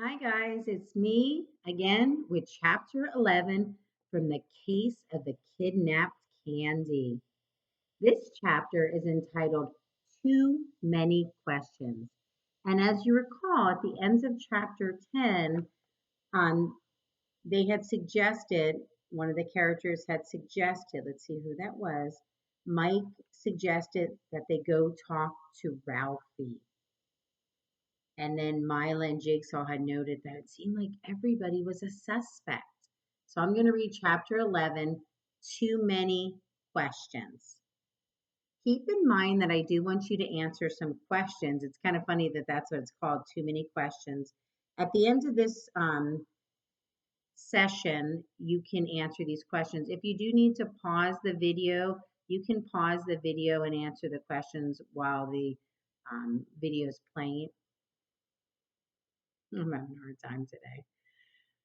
Hi, guys. It's me again with chapter 11 from The Case of the Kidnapped Candy. This chapter is entitled Too Many Questions. And as you recall, at the end of chapter 10, um, they had suggested, one of the characters had suggested, let's see who that was. Mike suggested that they go talk to Ralphie. And then Mila and Jigsaw had noted that it seemed like everybody was a suspect. So I'm going to read chapter 11, Too Many Questions. Keep in mind that I do want you to answer some questions. It's kind of funny that that's what it's called, Too Many Questions. At the end of this session, you can answer these questions. If you do need to pause the video, you can pause the video and answer the questions while the video is playing. I'm having a hard time today.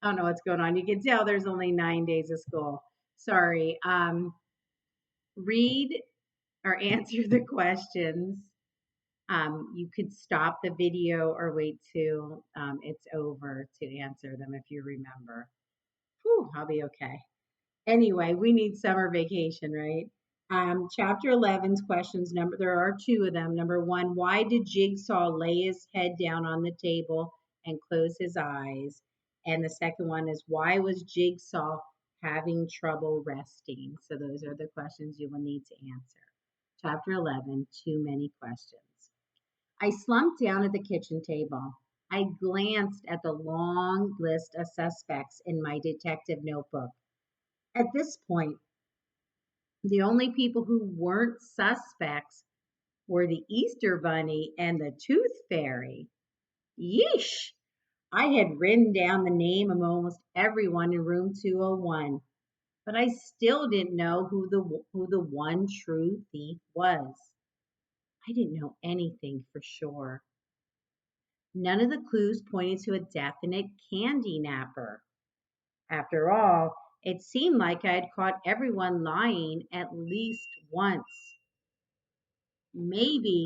I don't know what's going on. You can tell there's only 9 days of school. Sorry. Read or answer the questions. You could stop the video or wait till it's over to answer them if you remember. Whew, I'll be okay. Anyway, we need summer vacation, right? Chapter 11's questions there are two of them. Number one, why did Jigsaw lay his head down on the table and close his eyes? And the second one is, why was Jigsaw having trouble resting? So those are the questions you will need to answer. Chapter 11, too many questions. I slumped down at the kitchen table. I glanced at the long list of suspects in my detective notebook. At this point, the only people who weren't suspects were the Easter Bunny and the Tooth Fairy. Yeesh! I had written down the name of almost everyone in room 201, but I still didn't know who the one true thief was. I didn't know anything for sure. None of the clues pointed to a definite candy napper. After all, it seemed like I had caught everyone lying at least once. Maybe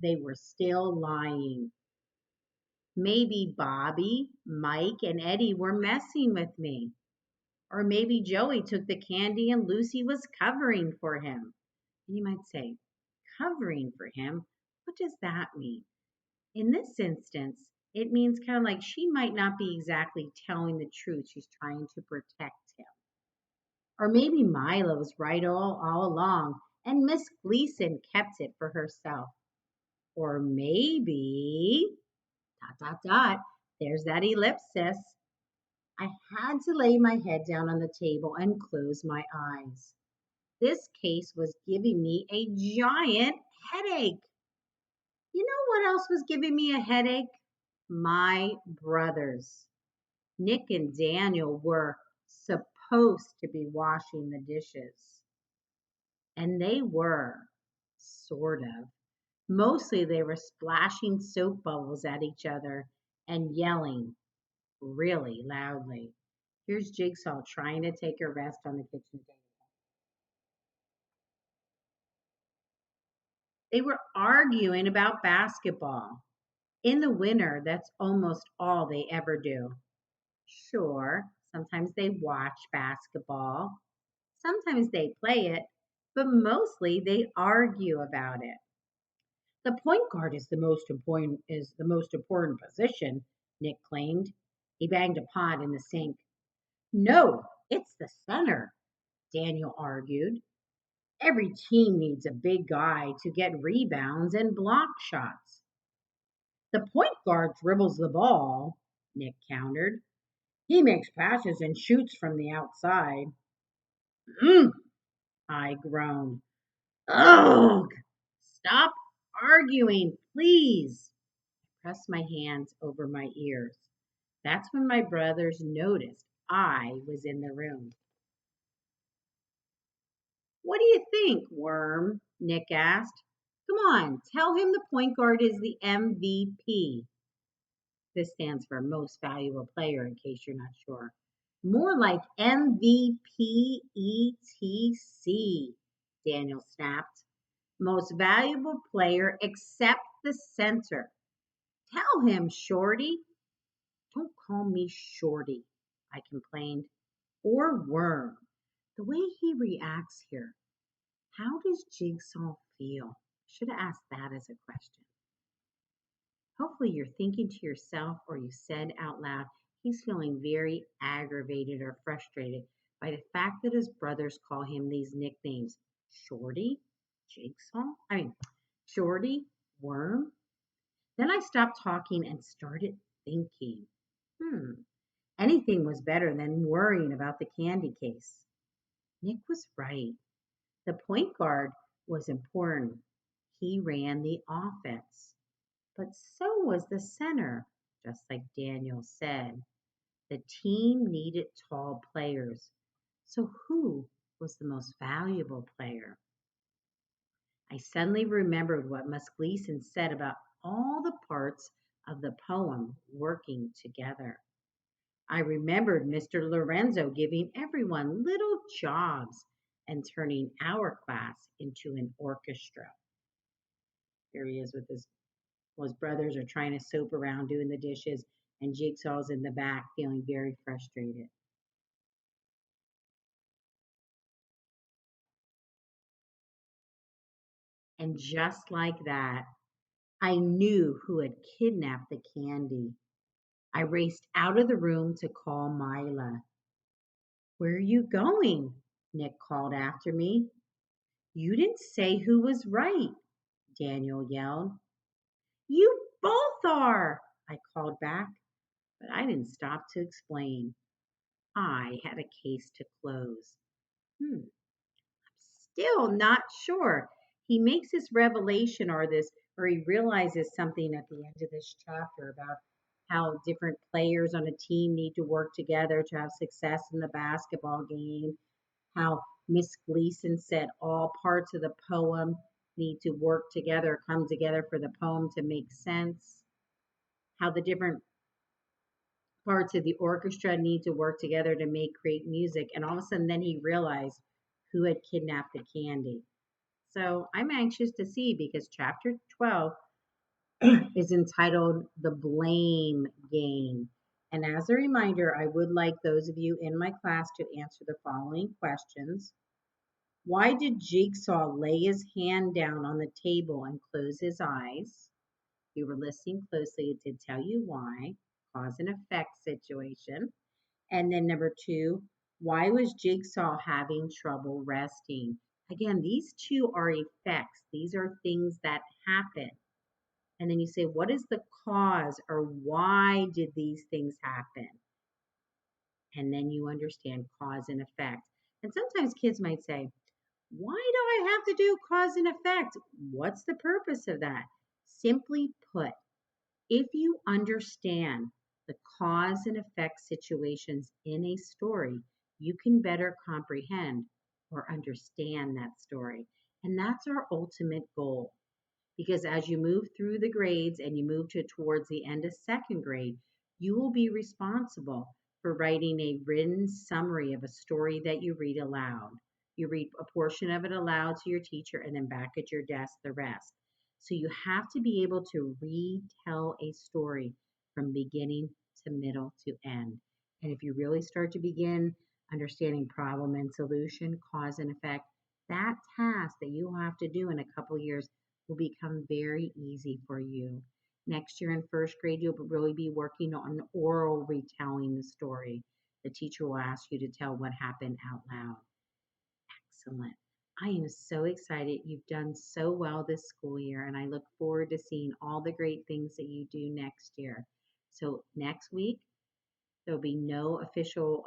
they were still lying. Maybe Bobby, Mike, and Eddie were messing with me. Or maybe Joey took the candy and Lucy was covering for him. And you might say, covering for him? What does that mean? In this instance, it means kind of like she might not be exactly telling the truth. She's trying to protect him. Or maybe Mila was right all along and Miss Gleason kept it for herself. Or maybe, dot, dot, dot, there's that ellipsis. I had to lay my head down on the table and close my eyes. This case was giving me a giant headache. You know what else was giving me a headache? My brothers. Nick and Daniel were supposed to be washing the dishes. And they were, sort of. Mostly they were splashing soap bubbles at each other and yelling really loudly. Here's Jigsaw trying to take a rest on the kitchen table. They were arguing about basketball. In the winter, that's almost all they ever do. Sure, sometimes they watch basketball, sometimes they play it, but mostly they argue about it. The point guard is the most important position, Nick claimed. He banged a pot in the sink. No, it's the center, Daniel argued. Every team needs a big guy to get rebounds and block shots. The point guard dribbles the ball, Nick countered. He makes passes and shoots from the outside. Mm, I groaned. Ugh! Stop arguing, please. Pressed my hands over my ears. That's when my brothers noticed I was in the room. What do you think, Worm? Nick asked. Come on, tell him the point guard is the MVP. This stands for most valuable player, in case you're not sure. More like MVP ETC, Daniel snapped. Most valuable player except the center. Tell him, Shorty. Don't call me Shorty, I complained, or Worm. The way he reacts here, how does Jigsaw feel? Should have asked that as a question. Hopefully, you're thinking to yourself or you said out loud, he's feeling very aggravated or frustrated by the fact that his brothers call him these nicknames Shorty, Jigsaw, Shorty, Worm. Then I stopped talking and started thinking, hmm, anything was better than worrying about the candy case. Nick was right. The point guard was important. He ran the offense. But so was the center, just like Daniel said. The team needed tall players. So who was the most valuable player? I suddenly remembered what Miss Gleason said about all the parts of the poem working together. I remembered Mr. Lorenzo giving everyone little jobs and turning our class into an orchestra. Here he is with his brothers are trying to soap around doing the dishes, and Jigsaw's in the back feeling very frustrated. And just like that, I knew who had kidnapped the candy. I raced out of the room to call Mila. Where are you going? Nick called after me. You didn't say who was right, Daniel yelled. You both are, I called back, but I didn't stop to explain. I had a case to close. Still not sure. He makes this revelation or he realizes something at the end of this chapter about how different players on a team need to work together to have success in the basketball game. How Miss Gleason said all parts of the poem need to work together, come together for the poem to make sense. How the different parts of the orchestra need to work together to make great music. And all of a sudden, then he realized who had kidnapped the candy. So I'm anxious to see because chapter 12 is entitled The Blame Game. And as a reminder, I would like those of you in my class to answer the following questions. Why did Jigsaw lay his hand down on the table and close his eyes? If you were listening closely, it did tell you why. Cause and effect situation. And then number two, why was Jigsaw having trouble resting? Again, these two are effects. These are things that happen. And then you say, what is the cause or why did these things happen? And then you understand cause and effect. And sometimes kids might say, why do I have to do cause and effect? What's the purpose of that? Simply put, if you understand the cause and effect situations in a story, you can better comprehend or understand that story. And that's our ultimate goal. Because as you move through the grades and you move towards the end of second grade, you will be responsible for writing a written summary of a story that you read aloud. You read a portion of it aloud to your teacher and then back at your desk the rest. So you have to be able to retell a story from beginning to middle to end. And if you really start to begin understanding problem and solution, cause and effect, that task that you'll have to do in a couple years will become very easy for you. Next year in first grade, you'll really be working on oral retelling the story. The teacher will ask you to tell what happened out loud. Excellent. I am so excited. You've done so well this school year, and I look forward to seeing all the great things that you do next year. So, next week, there'll be no official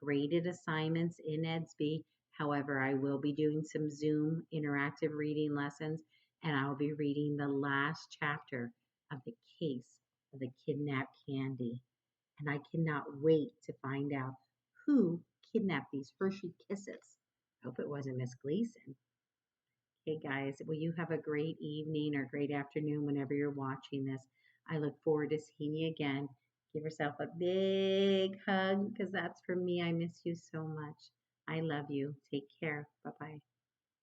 graded assignments in EDSB. However, I will be doing some Zoom interactive reading lessons, and I'll be reading the last chapter of the case of the kidnapped candy. And I cannot wait to find out who kidnapped these Hershey Kisses. I hope it wasn't Miss Gleason. Okay, guys, well, you have a great evening or great afternoon whenever you're watching this. I look forward to seeing you again. Give yourself a big hug because that's for me. I miss you so much. I love you. Take care. Bye bye.